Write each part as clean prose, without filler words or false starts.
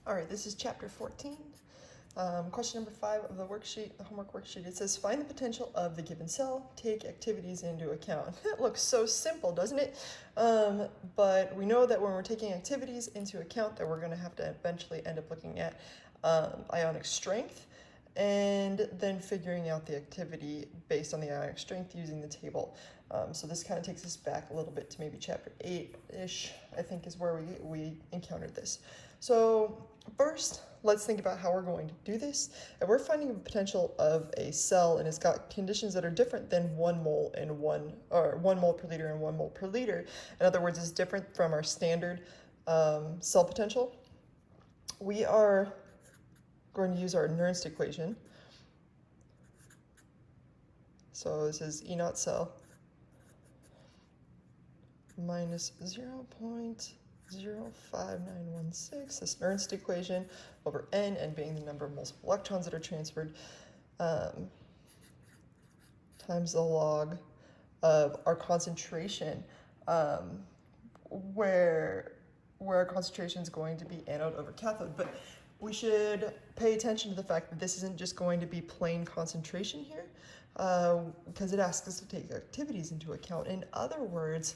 All right, this is chapter 14. Question number 5 of the worksheet, the homework worksheet. It says, find the potential of the given cell, take activities into account. It looks so simple, doesn't it? But we know that when we're taking activities into account that we're going to have to eventually end up looking at ionic strength and then figuring out the activity based on the ionic strength using the table. So this kind of takes us back a little bit to maybe chapter 8-ish, I think is where we encountered this. So first, let's think about how we're going to do this. And we're finding a potential of a cell, and it's got conditions that are different than 1 mole and 1 mole per liter and 1 mole per liter. In other words, it's different from our standard cell potential. We are going to use our Nernst equation. So this is E naught cell minus 0.05916, this Nernst equation, over n being the number of moles of electrons that are transferred, times the log of our concentration, where our concentration is going to be anode over cathode. But we should pay attention to the fact that this isn't just going to be plain concentration here, because it asks us to take activities into account. In other words,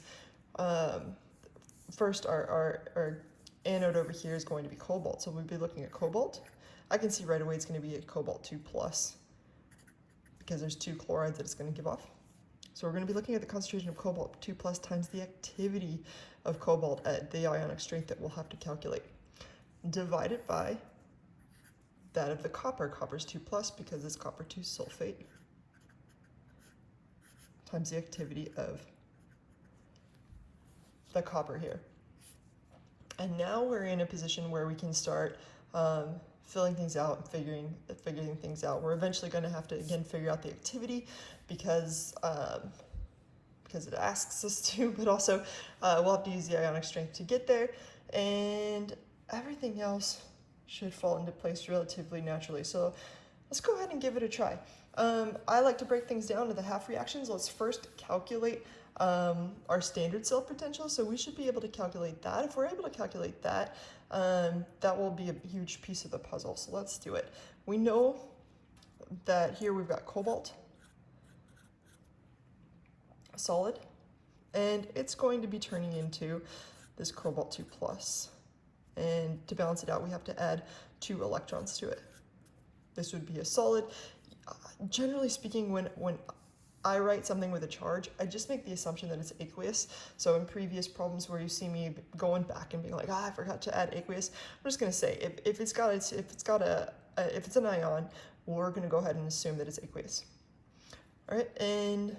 first, our anode over here is going to be cobalt, so we'll be looking at cobalt. I can see right away it's going to be a cobalt 2+, because there's 2 chlorides that it's going to give off. So we're going to be looking at the concentration of cobalt 2+ times the activity of cobalt at the ionic strength that we'll have to calculate, divided by that of the copper. Copper's 2+ because it's copper 2 sulfate, times the activity of the copper here. And now we're in a position where we can start filling things out and figuring things out. We're eventually going to have to again figure out the activity because it asks us to, but also we'll have to use the ionic strength to get there, and everything else should fall into place relatively naturally. So let's go ahead and give it a try. I like to break things down to the half reactions. Let's first calculate our standard cell potential, so we should be able to calculate that. If we're able to calculate that, that will be a huge piece of the puzzle, so let's do it. We know that here we've got cobalt, solid, and it's going to be turning into this cobalt 2+, and to balance it out we have to add 2 electrons to it. This would be a solid. Generally speaking, when I write something with a charge, I just make the assumption that it's aqueous. So in previous problems where you see me going back and being like, I forgot to add aqueous, I'm just going to say if it's an ion, we're going to go ahead and assume that it's aqueous. All right, and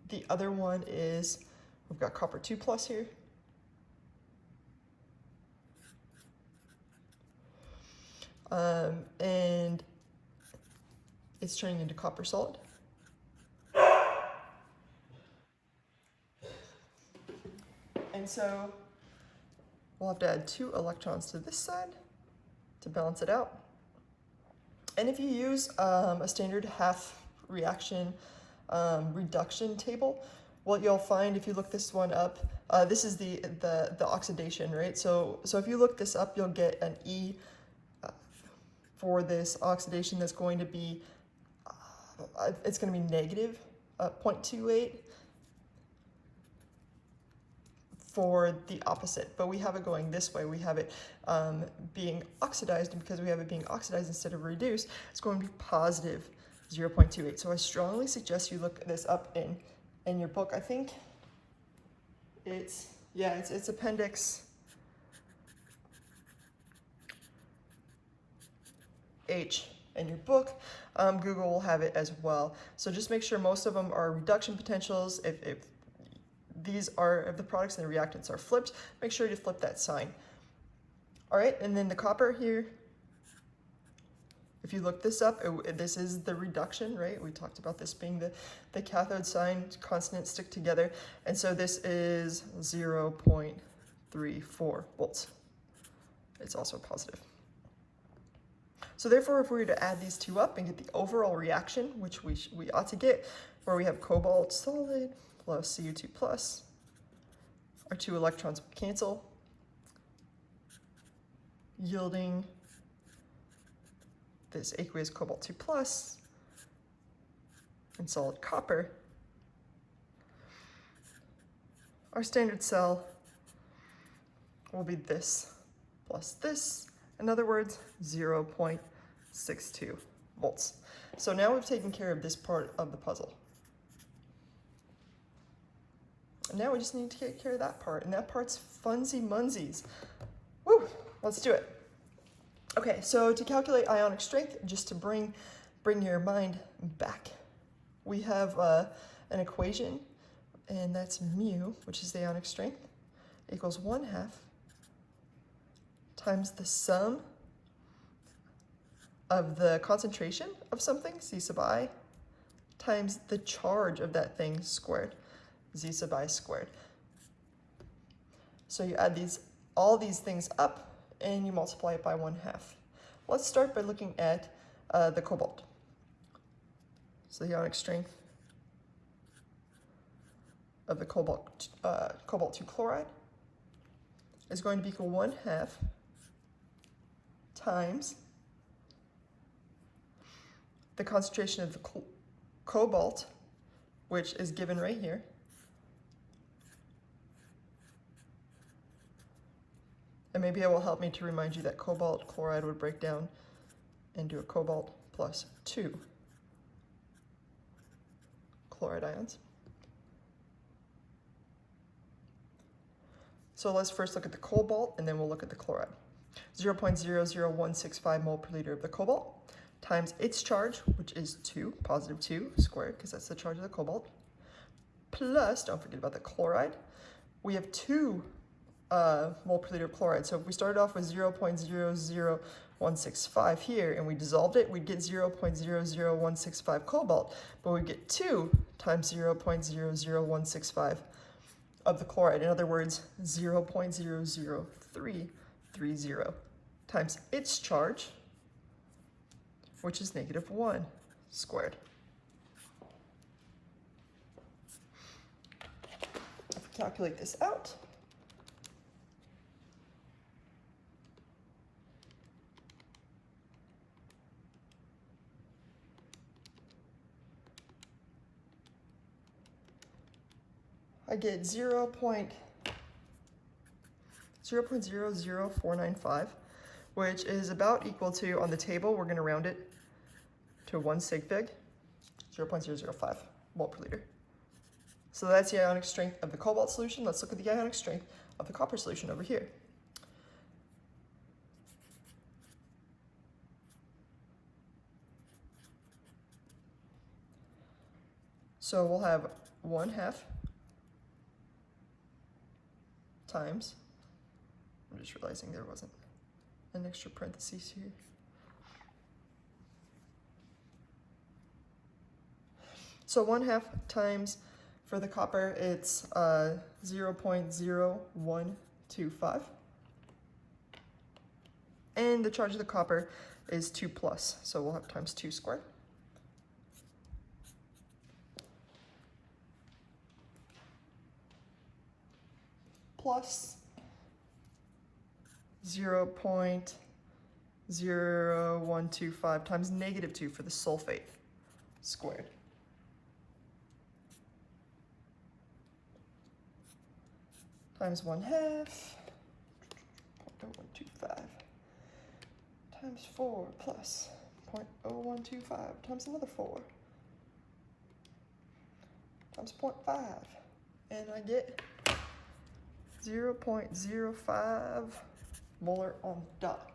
the other one is we've got copper 2+ here. And it's turning into copper solid. And so we'll have to add 2 electrons to this side to balance it out. And if you use a standard half reaction reduction table, what you'll find if you look this one up, this is the oxidation, right? So if you look this up, you'll get an E for this oxidation that's going to be, it's going to be negative 0.28 for the opposite, but we have it going this way. We have it being oxidized, and because we have it being oxidized instead of reduced, it's going to be positive 0.28. So I strongly suggest you look this up in your book. I think it's appendix H in your book. Google will have it as well. So just make sure most of them are reduction potentials. If the products and the reactants are flipped, make sure to flip that sign. All right, and then the copper here, if you look this up, this is the reduction, right? We talked about this being the cathode sign, constant stick together, and so this is 0.34 volts. It's also positive. So therefore, if we were to add these 2 up and get the overall reaction, which we ought to get, where we have cobalt solid plus Cu2+, our 2 electrons will cancel. yielding this aqueous cobalt 2 plus and solid copper, our standard cell will be this plus this. In other words, 0.62 volts. So now we've taken care of this part of the puzzle. Now we just need to take care of that part, and that part's funsy munsies. Woo, let's do it. Okay, so to calculate ionic strength, just to bring your mind back, we have an equation, and that's mu, which is the ionic strength, equals 1/2 times the sum of the concentration of something, C sub I, times the charge of that thing squared, Z sub I squared. So you add all these things up and you multiply it by 1/2. Let's start by looking at the cobalt. So the ionic strength of the cobalt 2 chloride is going to be equal 1/2 times the concentration of the cobalt, which is given right here, and maybe it will help me to remind you that cobalt chloride would break down into a cobalt plus 2 chloride ions. So let's first look at the cobalt, and then we'll look at the chloride. 0.00165 mole per liter of the cobalt times its charge, which is 2, positive 2 squared, because that's the charge of the cobalt, plus, don't forget about the chloride, we have 2 mole per liter of chloride. So if we started off with 0.00165 here and we dissolved it, we'd get 0.00165 cobalt, but we'd get 2 times 0.00165 of the chloride. In other words, 0.00330 times its charge, which is -1 squared. If we calculate this out, I get 0.00495, which is about equal to, on the table, we're going to round it to 1 sig fig, 0.005 mole per liter. So that's the ionic strength of the cobalt solution. Let's look at the ionic strength of the copper solution over here. So we'll have 1/2 times, I'm just realizing there wasn't an extra parentheses here. So 1/2 times, for the copper, it's 0.0125. And the charge of the copper is 2 plus, so we'll have times 2 squared. Plus 0.0125 times -2 for the sulfate squared. Times 1/2, 0.0125, times 4 plus 0.0125 times another 4, times 0.5, and I get 0.05 molar on the dot.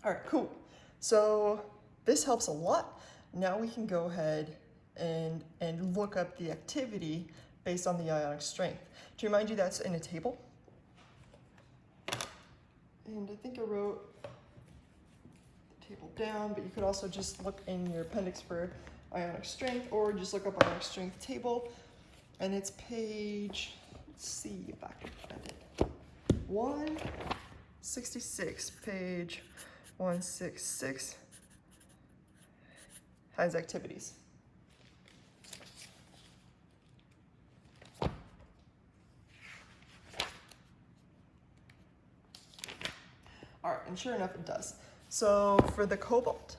All right, cool. So this helps a lot. Now we can go ahead and look up the activity based on the ionic strength. To remind you, that's in a table. And I think I wrote the table down, but you could also just look in your appendix for ionic strength, or just look up ionic strength table. And it's page, let's see if I can find it, 166, page 166 has activities. All right, and sure enough, it does. So for the cobalt,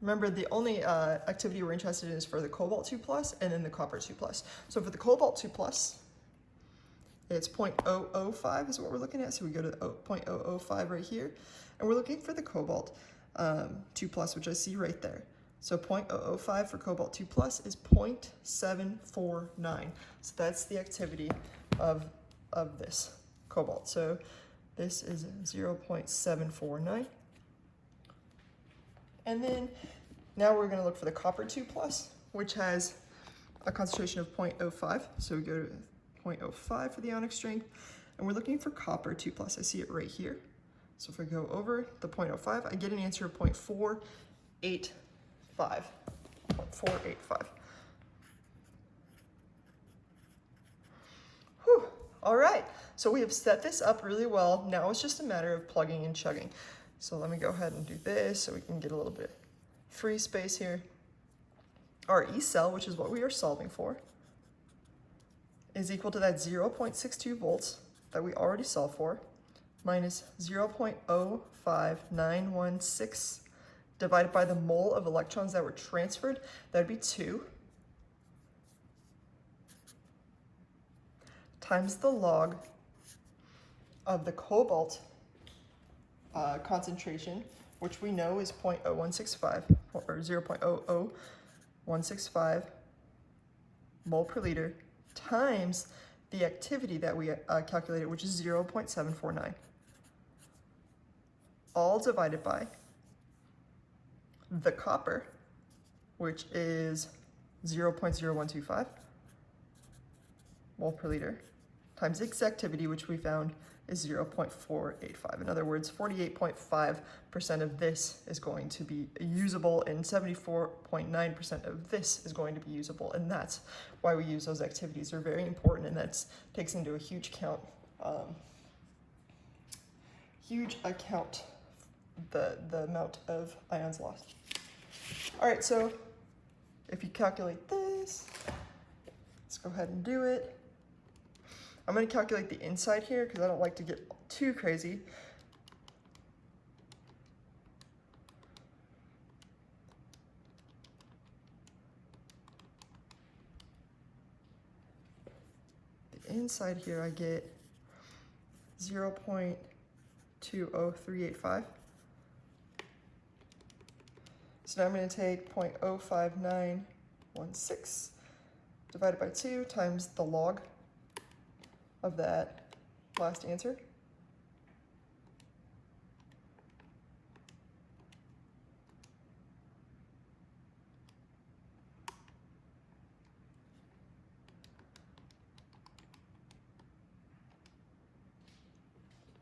remember the only activity we're interested in is for the cobalt 2+ and then the copper 2+. So for the cobalt 2+, it's 0.005 is what we're looking at. So we go to 0.005 right here, and we're looking for the cobalt 2+, which I see right there. So 0.005 for cobalt 2+ is 0.749. So that's the activity of this cobalt. So this is 0.749. And then now we're going to look for the copper 2+, which has a concentration of 0.05. So we go to 0.05 for the ionic strength, and we're looking for copper 2+. I see it right here. So if we go over the 0.05, I get an answer of 0.485. 0.485. Whew. All right, so we have set this up really well. Now it's just a matter of plugging and chugging. So let me go ahead and do this so we can get a little bit free space here. Our E cell, which is what we are solving for, is equal to that 0.62 volts that we already solved for, minus 0.05916 divided by the mole of electrons that were transferred. That would be 2, times the log of the cobalt concentration, which we know is 0.0165 or 0.00165 mole per liter, times the activity that we calculated, which is 0.749, all divided by the copper, which is 0.0125 mole per liter, times its activity, which we found is 0.485. In other words, 48.5% of this is going to be usable and 74.9% of this is going to be usable. And that's why we use those activities. They're very important, and that takes into a huge account the amount of ions lost. All right, so if you calculate this, let's go ahead and do it. I'm going to calculate the inside here because I don't like to get too crazy. The inside here I get 0.20385. So now I'm going to take 0.05916 divided by 2 times the log of that last answer.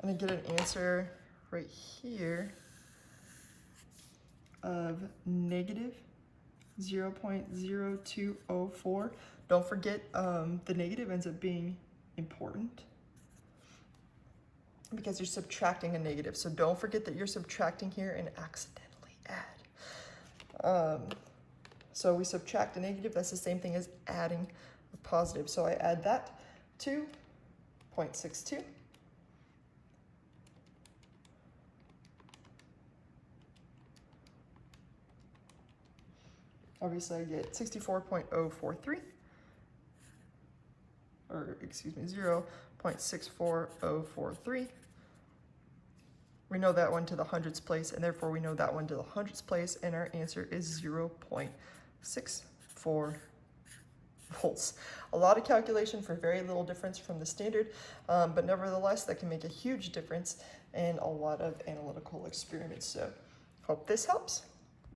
And I get an answer right here of negative 0.0204. Don't forget the negative ends up being important because you're subtracting a negative. So don't forget that you're subtracting here and accidentally add. So we subtract a negative, that's the same thing as adding a positive. So I add that to 0.62. Obviously I get 64.043. Or excuse me, 0.64043. We know that one to the hundredths place, and therefore we know that one to the hundredths place, and our answer is 0.64 volts. A lot of calculation for very little difference from the standard, but nevertheless that can make a huge difference and a lot of analytical experiments. So hope this helps.